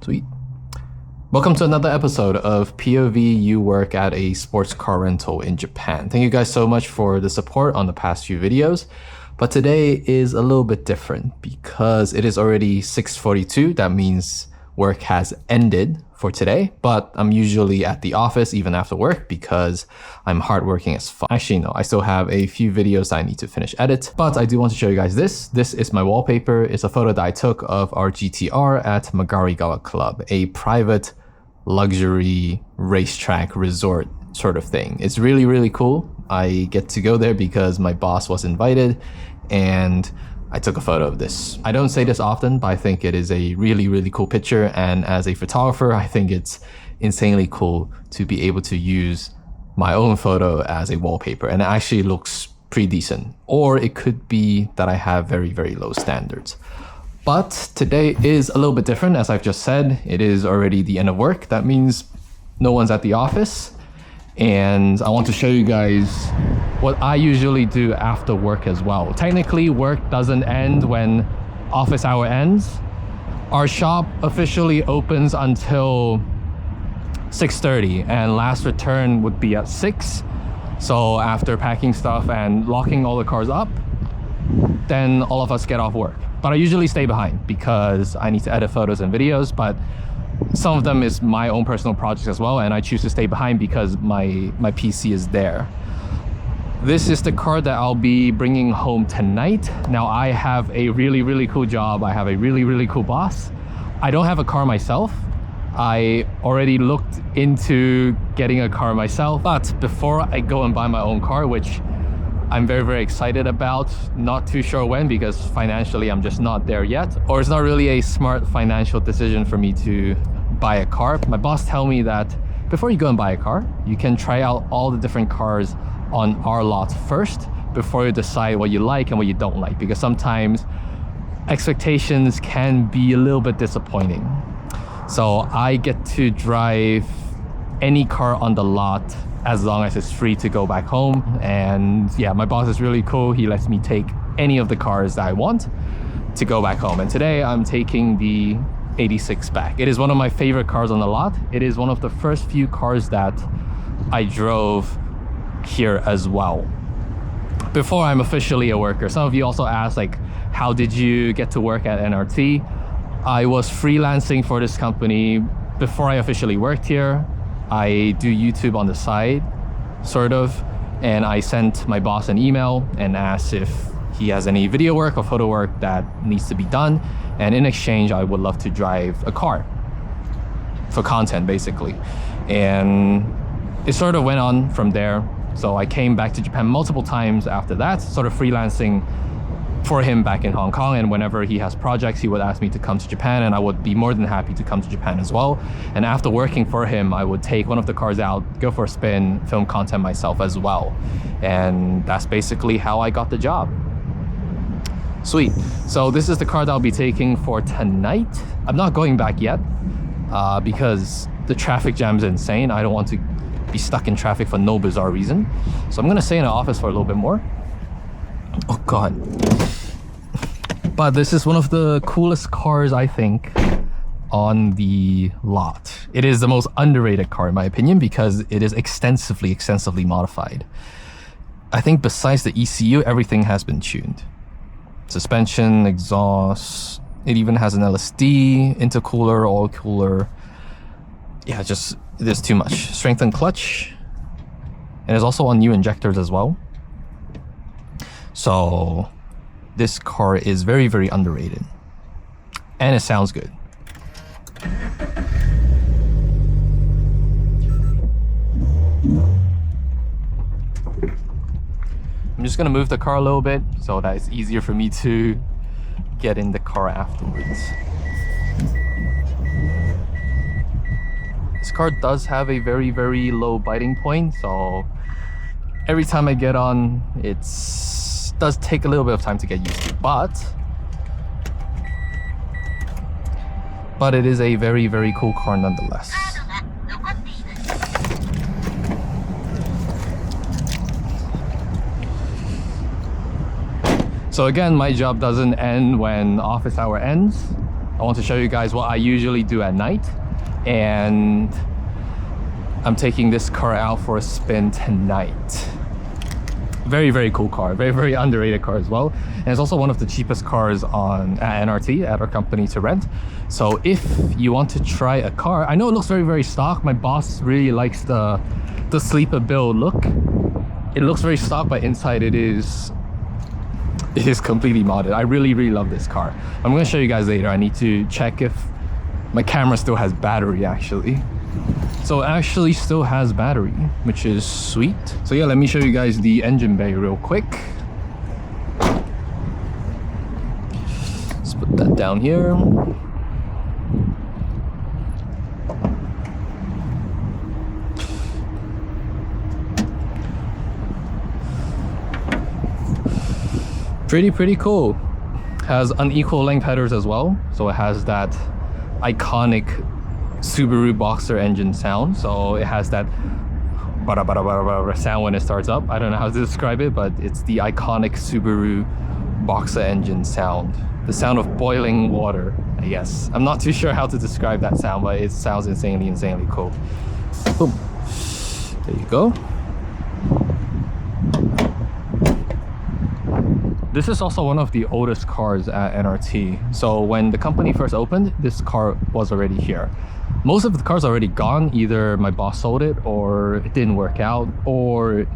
Sweet. Welcome to another episode of POV You Work at a Sports Car Rental in Japan. Thank you guys so much for the support on the past few videos. But today is a little bit different because it is already 6:42. That means work has ended for today, but I'm usually at the office even after work because I'm hardworking as fuck. Actually, no, I still have a few videos that I need to finish edit, but I do want to show you guys this. This is my wallpaper. It's a photo that I took of our GTR at Magarigawa Club, a private luxury racetrack resort sort of thing. It's really, really cool. I get to go there because my boss was invited and I took a photo of this. I don't say this often, but I think it is a really, really cool picture. And as a photographer, I think it's insanely cool to be able to use my own photo as a wallpaper. And it actually looks pretty decent. Or it could be that I have very, very low standards. But today is a little bit different. As I've just said, it is already the end of work. That means no one's at the office. And I want to show you guys what I usually do after work as well. Technically, work doesn't end when office hour ends. Our shop officially opens until 6:30 and last return would be at 6. So after packing stuff and locking all the cars up, then all of us get off work. But I usually stay behind because I need to edit photos and videos, but some of them is my own personal projects as well, and I choose to stay behind because my PC is there. This is the car that I'll be bringing home tonight. Now I have a really, really cool job. I have a really, really cool boss. I don't have a car myself. I already looked into getting a car myself, but before I go and buy my own car, which I'm very, very excited about, not too sure when because financially I'm just not there yet, or it's not really a smart financial decision for me to buy a car. My boss tell me that before you go and buy a car, you can try out all the different cars on our lot first before you decide what you like and what you don't like, because sometimes expectations can be a little bit disappointing. So I get to drive any car on the lot as long as it's free to go back home. And yeah, my boss is really cool. He lets me take any of the cars that I want to go back home. And today I'm taking the 86 back. It is one of my favorite cars on the lot. It is one of the first few cars that I drove here as well before I'm officially a worker. Some of you also asked, like, how did you get to work at NRT? I was freelancing for this company before I officially worked here. I do YouTube on the side, sort of, and I sent my boss an email and asked if he has any video work or photo work that needs to be done, and in exchange I would love to drive a car for content, basically. And it sort of went on from there. So I came back to Japan multiple times after that, sort of freelancing for him back in Hong Kong, and whenever he has projects he would ask me to come to Japan, and I would be more than happy to come to Japan as well. And after working for him, I would take one of the cars out, go for a spin, film content myself as well. And that's basically how I got the job. Sweet. So this is the car that I'll be taking for tonight. I'm not going back yet because the traffic jam is insane. I don't want to be stuck in traffic for no bizarre reason. So I'm gonna stay in the office for a little bit more. Oh god. But this is one of the coolest cars, I think, on the lot. It is the most underrated car in my opinion because it is extensively modified. I think besides the ECU, everything has been tuned. Suspension, exhaust, it even has an LSD, intercooler, oil cooler. Yeah, just, there's too much. Strengthened clutch. And it's also on new injectors as well. So this car is very, very underrated. And it sounds good. I'm just gonna move the car a little bit so that it's easier for me to get in the car afterwards. This car does have a very, very low biting point, so every time I get on, it does take a little bit of time to get used to, but it is a very, very cool car nonetheless. So again, my job doesn't end when office hour ends. I want to show you guys what I usually do at night, and I'm taking this car out for a spin tonight. Very, very cool car. Very, very underrated car as well. And it's also one of the cheapest cars on at NRT, at our company, to rent. So if you want to try a car, I know it looks very, very stock. My boss really likes the sleeper build look. It looks very stock, but inside it is completely modded. I really, really love this car. I'm going to show you guys later. I need to check if my camera still has battery, actually. So it actually still has battery, which is sweet. So yeah, let me show you guys the engine bay real quick. Let's put that down here. Pretty cool. Has unequal length headers as well. So it has that iconic Subaru Boxer engine sound. So it has that bada bada bada bada sound when it starts up. I don't know how to describe it, but it's the iconic Subaru Boxer engine sound. The sound of boiling water, I guess. I'm not too sure how to describe that sound, but it sounds insanely cool. Boom. There you go. This is also one of the oldest cars at NRT. So when the company first opened, this car was already here. Most of the cars are already gone. Either my boss sold it, or it didn't work out, or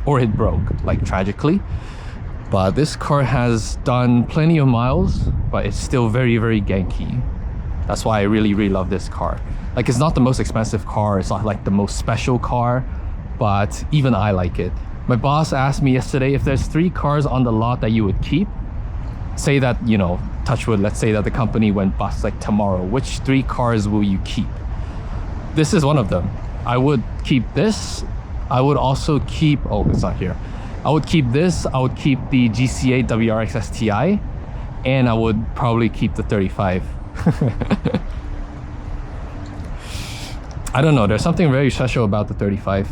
it broke, like tragically. But this car has done plenty of miles, but it's still very, very ganky. That's why I really, really love this car. Like, it's not the most expensive car. It's not like the most special car, but even I like it. My boss asked me yesterday if there's 3 cars on the lot that you would keep. Say that, you know, touch wood, let's say that the company went bust like tomorrow. Which 3 cars will you keep? This is one of them. I would keep this. I would also keep, oh, it's not here. I would keep this. I would keep the GC8 WRX STI. And I would probably keep the 35. I don't know. There's something very special about the 35.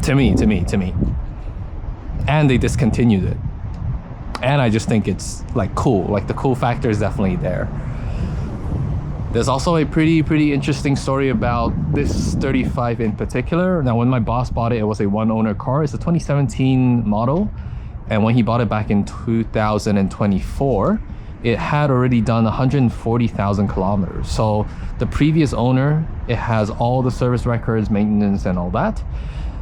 To me. And they discontinued it. And I just think it's like cool. Like, the cool factor is definitely there. There's also a pretty interesting story about this 35 in particular. Now, when my boss bought it, it was a one-owner car. It's a 2017 model. And when he bought it back in 2024, it had already done 140,000 kilometers. So the previous owner, it has all the service records, maintenance, and all that.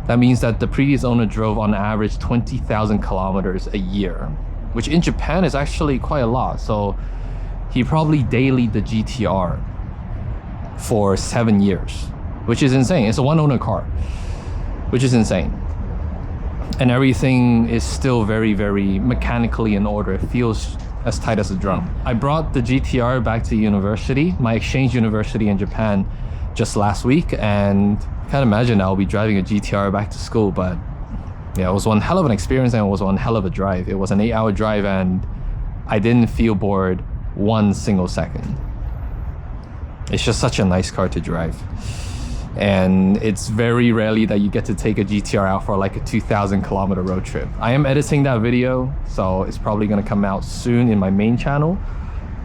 That means that the previous owner drove on average 20,000 kilometers a year, which in Japan is actually quite a lot. So he probably dailied the GTR for 7 years, which is insane. It's a one-owner car, which is insane. And everything is still very, very mechanically in order. It feels as tight as a drum. I brought the GTR back to university, my exchange university in Japan, just last week, and I can't imagine I'll be driving a GTR back to school. But yeah, it was one hell of an experience, and it was one hell of a drive. It was an 8-hour drive, and I didn't feel bored one single second. It's just such a nice car to drive. And it's very rarely that you get to take a GTR out for like a 2,000 kilometer road trip. I am editing that video, so it's probably gonna come out soon in my main channel.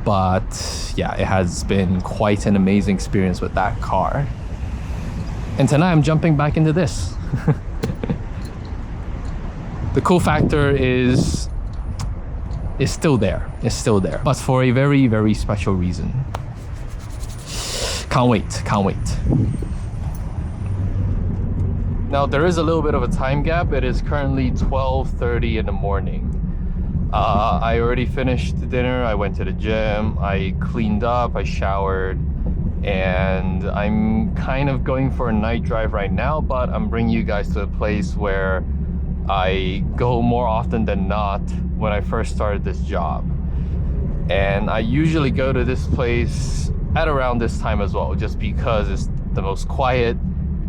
But yeah, it has been quite an amazing experience with that car. And tonight I'm jumping back into this. The cool factor is still there. It's still there, but for a very, very special reason. Can't wait. Now, there is a little bit of a time gap. It is currently 12:30 in the morning. I already finished dinner. I went to the gym. I cleaned up. I showered. And I'm kind of going for a night drive right now, but I'm bringing you guys to a place where I go more often than not when I first started this job. And I usually go to this place at around this time as well, just because it's the most quiet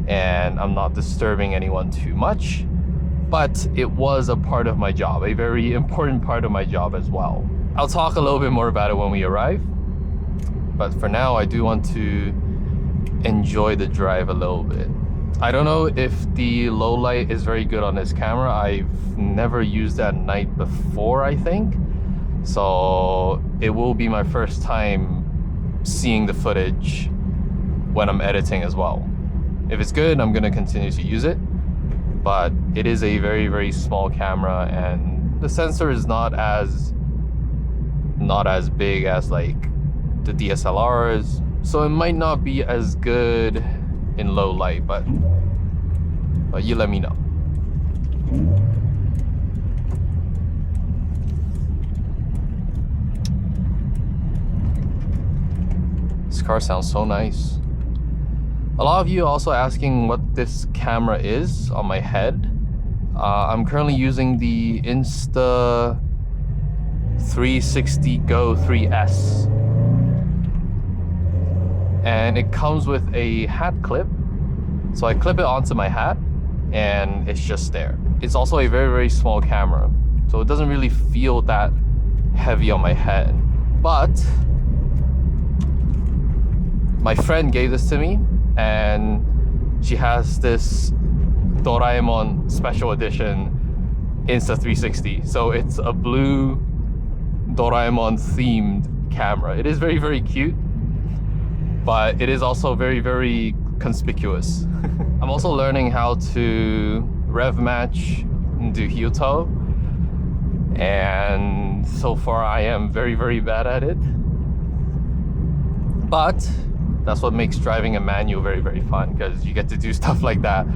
and I'm not disturbing anyone too much. But it was a part of my job, a very important part of my job as well. I'll talk a little bit more about it when we arrive. But for now, I do want to enjoy the drive a little bit. I don't know if the low light is very good on this camera. I've never used that night before, I think. So it will be my first time seeing the footage when I'm editing as well. If it's good, I'm gonna continue to use it, but it is a very, very small camera, and the sensor is not as big as like the DSLRs, so it might not be as good in low light, but you let me know. This car sounds so nice. A lot of you are also asking what this camera is on my head. I'm currently using the Insta360 Go 3S. And it comes with a hat clip. So I clip it onto my hat and it's just there. It's also a very, very small camera, so it doesn't really feel that heavy on my head. But my friend gave this to me, and she has this Doraemon special edition Insta360. So it's a blue Doraemon themed camera. It is very, very cute, but it is also very, very conspicuous. I'm also learning how to rev match and do Hyoto, and so far I am very, very bad at it. But that's what makes driving a manual very, very fun, because you get to do stuff like that.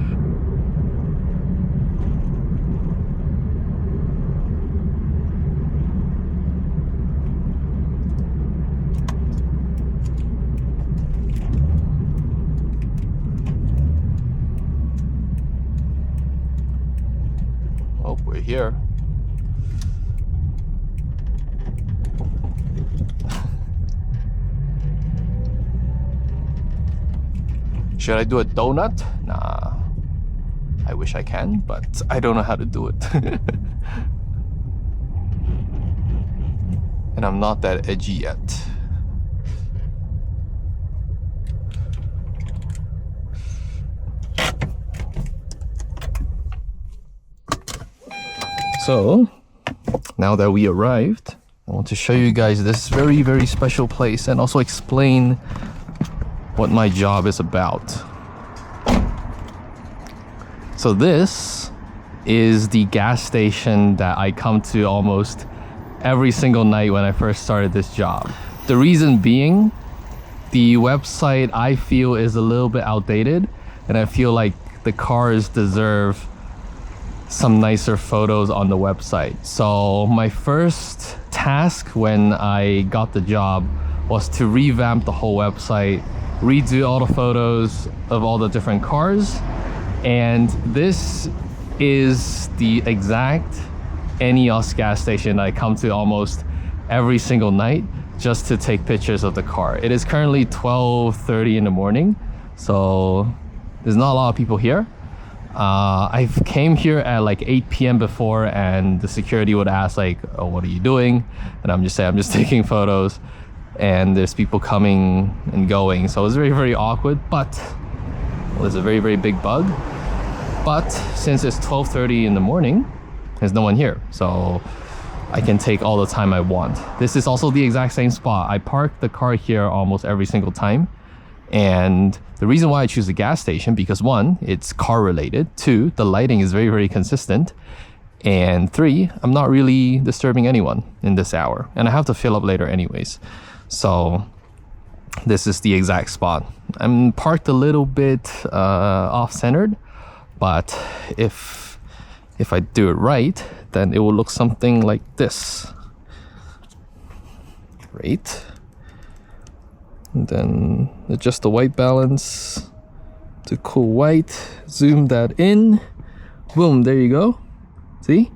Oh, we're here. Should I do a donut? Nah. I wish I can, but I don't know how to do it. And I'm not that edgy yet. So, now that we arrived, I want to show you guys this very, very special place and also explain what my job is about. So this is the gas station that I come to almost every single night when I first started this job. The reason being, the website I feel is a little bit outdated, and I feel like the cars deserve some nicer photos on the website. So my first task when I got the job was to revamp the whole website, redo all the photos of all the different cars. And this is the exact Enios gas station I come to almost every single night just to take pictures of the car. It is currently 12:30 in the morning, so there's not a lot of people here. I came here at like 8 p.m. before, and the security would ask like, oh, what are you doing? And I'm just saying, I'm just taking photos. And there's people coming and going, so it's very, very awkward, but well, there's a very, very big bug. But since it's 12:30 in the morning, there's no one here, so I can take all the time I want. This is also the exact same spot. I park the car here almost every single time, and the reason why I choose a gas station, because one, it's car related, two, the lighting is very, very consistent, and three, I'm not really disturbing anyone in this hour, and I have to fill up later anyways. So this is the exact spot. I'm parked a little bit off-centered, but if I do it right, then it will look something like this. Great. And then adjust the white balance to cool white, zoom that in, boom, there you go. See?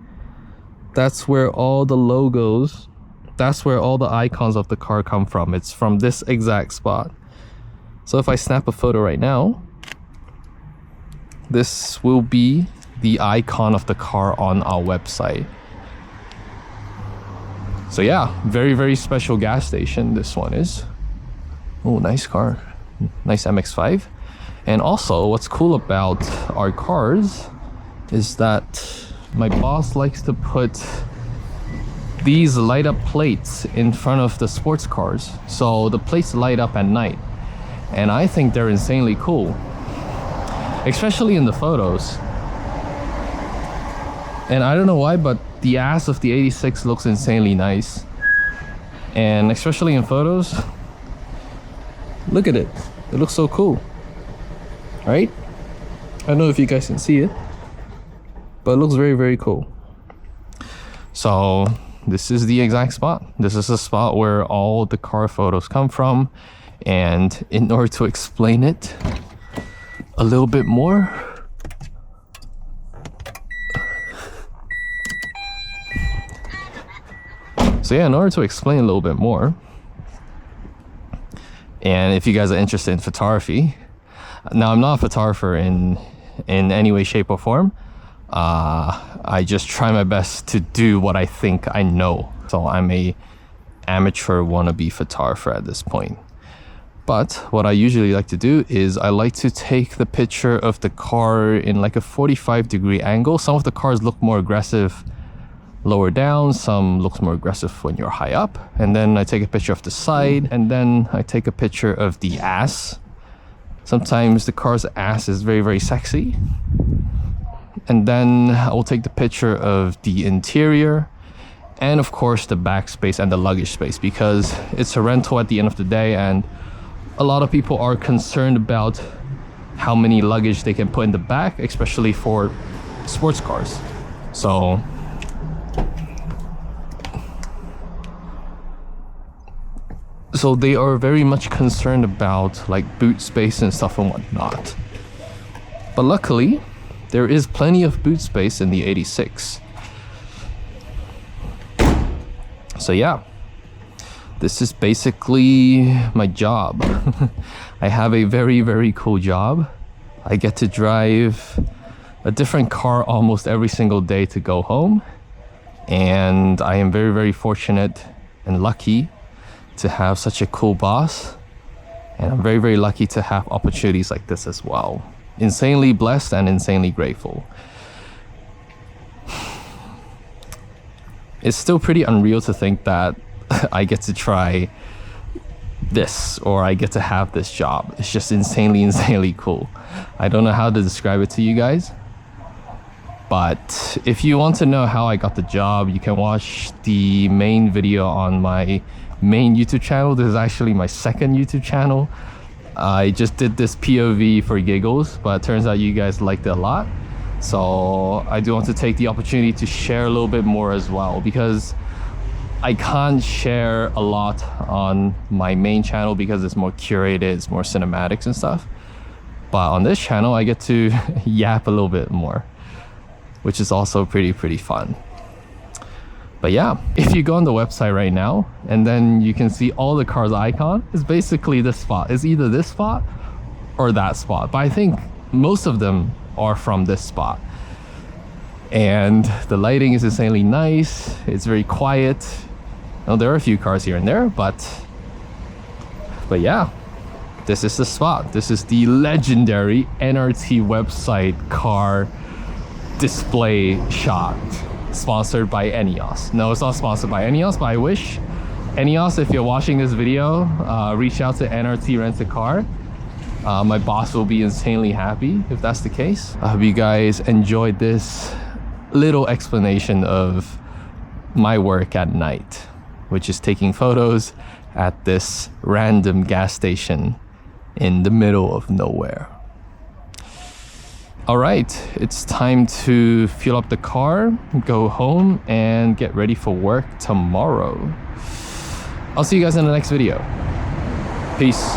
That's where all the logos, that's where all the icons of the car come from. It's from this exact spot. So if I snap a photo right now, this will be the icon of the car on our website. So yeah, very, very special gas station this one is. Oh, nice car. Nice MX-5. And also, what's cool about our cars is that my boss likes to put these light up plates in front of the sports cars. So the plates light up at night. And I think they're insanely cool, especially in the photos. And I don't know why, but the ass of the 86 looks insanely nice. And especially in photos, look at it. It looks so cool, right? I don't know if you guys can see it, but it looks very, very cool. So this is the exact spot. This is the spot where all the car photos come from. And in order to explain it a little bit more, so yeah, in order to explain a little bit more, and if you guys are interested in photography, now I'm not a photographer in any way, shape, or form. I just try my best to do what I think I know. So I'm a amateur wannabe photographer at this point. But what I usually like to do is I like to take the picture of the car in like a 45-degree angle. Some of the cars look more aggressive lower down, some looks more aggressive when you're high up. And then I take a picture of the side, and then I take a picture of the ass. Sometimes the car's ass is very, very sexy. And then I will take the picture of the interior, and of course the back space and the luggage space, because it's a rental at the end of the day, and a lot of people are concerned about how many luggage they can put in the back, especially for sports cars. So they are very much concerned about like boot space and stuff and whatnot. But luckily, there is plenty of boot space in the 86. So yeah, this is basically my job. I have a very, very cool job. I get to drive a different car almost every single day to go home. And I am very, very fortunate and lucky to have such a cool boss. And I'm very, very lucky to have opportunities like this as well. Insanely blessed and insanely grateful. It's still pretty unreal to think that I get to try this, or I get to have this job. It's just insanely, insanely cool. I don't know how to describe it to you guys. But if you want to know how I got the job, you can watch the main video on my main YouTube channel. This is actually my second YouTube channel. I just did this POV for giggles, but it turns out you guys liked it a lot. So I do want to take the opportunity to share a little bit more as well, because I can't share a lot on my main channel because it's more curated, it's more cinematics and stuff. But on this channel, I get to yap a little bit more, which is also pretty fun. But yeah, if you go on the website right now, and then you can see all the cars icon, it's basically this spot. It's either this spot or that spot. But I think most of them are from this spot. And the lighting is insanely nice. It's very quiet. Now, there are a few cars here and there, but yeah, this is the spot. This is the legendary NRT website car display shot, sponsored by Eneos. No, it's not sponsored by Eneos, but I wish. Eneos, if you're watching this video, reach out to NRT Rent a Car. My boss will be insanely happy if that's the case. I hope you guys enjoyed this little explanation of my work at night, which is taking photos at this random gas station in the middle of nowhere. All right, it's time to fuel up the car, go home, and get ready for work tomorrow. I'll see you guys in the next video. Peace.